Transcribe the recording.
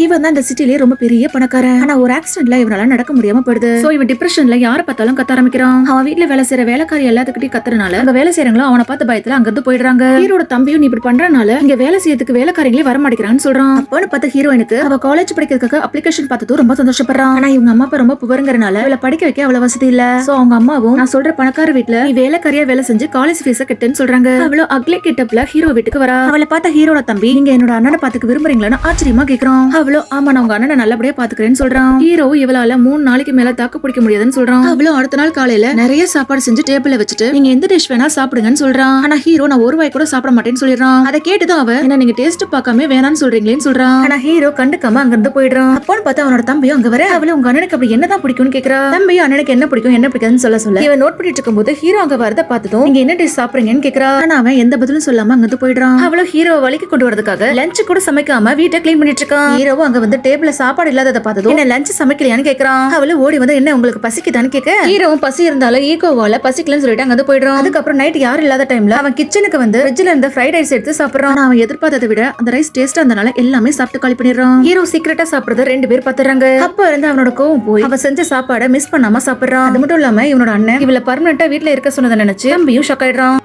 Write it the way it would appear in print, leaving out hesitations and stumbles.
இவன் தான் இந்த சிட்டிலேயே ரொம்ப பெரிய பணக்காரன். ஆனா ஒரு ஆக்சிடென்ட்ல இவனால நடக்க முடியாம போயிடுது. சோ இவன் டிப்ரெஷன்ல யார பார்த்தாலும் கத்த ஆரம்பிக்கிறான். அவன் வீட்டுல வேலை செய்யற வேலைக்காரி எல்லாத்துக்கிட்டையும் கத்துறனால அங்க வேலை செய்யறவங்களும் அவனை பார்த்து பயத்துல அங்கிருந்து போயிடுறாங்க. ஹீரோட தம்பியும் நீ இப்படி பண்றனால இங்க வேலை செய்யறதுக்கு வேலைக்காரங்களே வர மாட்டேங்கிறான்னு சொல்றான். அப்பன்னு பார்த்த ஹீரோயினுக்கு அவ காலேஜ் படிக்கிறதுக்கு அப்ளிகேஷன் பார்த்ததும் ரொம்ப சந்தோஷப்படுறான். ஆனா இவங்க அம்மா அப்பா ரொம்ப புவருங்கறனால அவளை படிக்க வைக்க அவ்வளவு வசதி இல்ல. சோ அவங்க அம்மாவும் நான் சொல்ற பணக்கார வீட்டுல நீ வேலைக்காரியா வேலை செஞ்சு காலேஜ் ஃபீஸ கட்டுன்னு சொல்றாங்க. அவ்வளவு அக்லி கிட்டப்ல ஹீரோ வீட்டுக்கு வரா. அவளை பார்த்த ஹீரோட தம்பி நீங்க என்னோட அண்ணனை பாத்துக்க விரும்புறீங்களான்னு ஆச்சரியமா கேக்குறான். அவ்வளவு ஆமா நான் உங்க அண்ணனை நல்லபடியா பாத்துக்கிறேன்னு சொல்றான். ஹீரோ இவளால 3 நாளைக்கு மேல தாக்கு பிடிக்க முடியாதுன்னு சொல்றான். அவ்வளவு அடுத்த நாள் காலையில நிறைய சாப்பாடு செஞ்சு டேபிள்ல வச்சுட்டு நீங்க எந்த டிஷ் வேணா சாப்பிடுங்கன்னு சொல்றான். ஆனா ஹீரோ நான் ஒரு வாய் கூட சாப்பிட மாட்டேன்னு சொல்லிடுறான். அதை கேட்டுதான் அவ என்ன நீங்க டேஸ்ட் பார்க்காம வேணான்னு சொல்றீங்களேன்னு சொல்றான். ஆனா ஹீரோ கண்டுக்காம அங்க இருந்து போயிடுறான். அப்போன்னு பார்த்தா அவனோட தம்பியும் அங்க வர அவளை உங்க அண்ணனுக்கு அப்படி என்னதான் பிடிக்கும்னு கேக்குறா. தம்பியும் அண்ணனுக்கு என்ன பிடிக்கும் என்ன பிடிக்காதுன்னு சொல்ல இவன் நோட் பண்ணிட்டு இருக்கும்போது ஹீரோ அங்க வரத பார்த்ததும் நீங்க என்ன டிஷ் சாப்பிடுறீங்கன்னு கேக்குறா. ஆனா அவன் எந்த பதிலும் சொல்லாம அங்க இருந்து போயிடுறான். அவளோ ஹீரோ வலிக்கு கொண்டு வரதுக்காக லஞ்ச் கூட சமைக்காம வீட்டை கிளீன் பண்ணிட்டு இருக்கான். ஹீரோவும் அங்க வந்து டேபிள்ல சாப்பாடு இல்லாதத பார்த்ததும் என்ன லஞ்ச் சமைக்கலையான்னு கேக்குறான். அவளு ஓடி வந்து என்ன உங்களுக்கு பசிக்குதான்னு கேட்க ஹீரோவும் பசி இருந்தாலும் ஈகோவால பசிக்கலன்னு சொல்லிட்டு அங்க போயிடுறான். அதுக்கப்புறம் நைட் யாரும் இல்லாத டைம்ல அவன் கிச்சனுக்கு வந்து ஃப்ரிட்ஜ்ல இருந்த ஃப்ரைட் ரைஸ் எடுத்து சாப்பிடுறான். அவன் எதிர்பார்த்ததை விட அந்த ரைஸ் டேஸ்டா இருந்தனால எல்லாமே சாப்பிட்டு காலி பண்ணிடுறான். ஹீரோ சீக்கிரட்டா சாப்பிடுறத 2 பேர் பாத்துறாங்க. அப்ப இருந்து அவனோட கோவம் போய் அவ செஞ்ச சாப்பாடை மிஸ் பண்ணாம சாப்பிடுறான். அது மட்டும் இல்லாம இவனோட அண்ணன் இவள பர்மனண்டா வீட்டுல இருக்க சொன்னதை நினைச்சு தம்பியும் ஷாக் ஆயிடுறான்.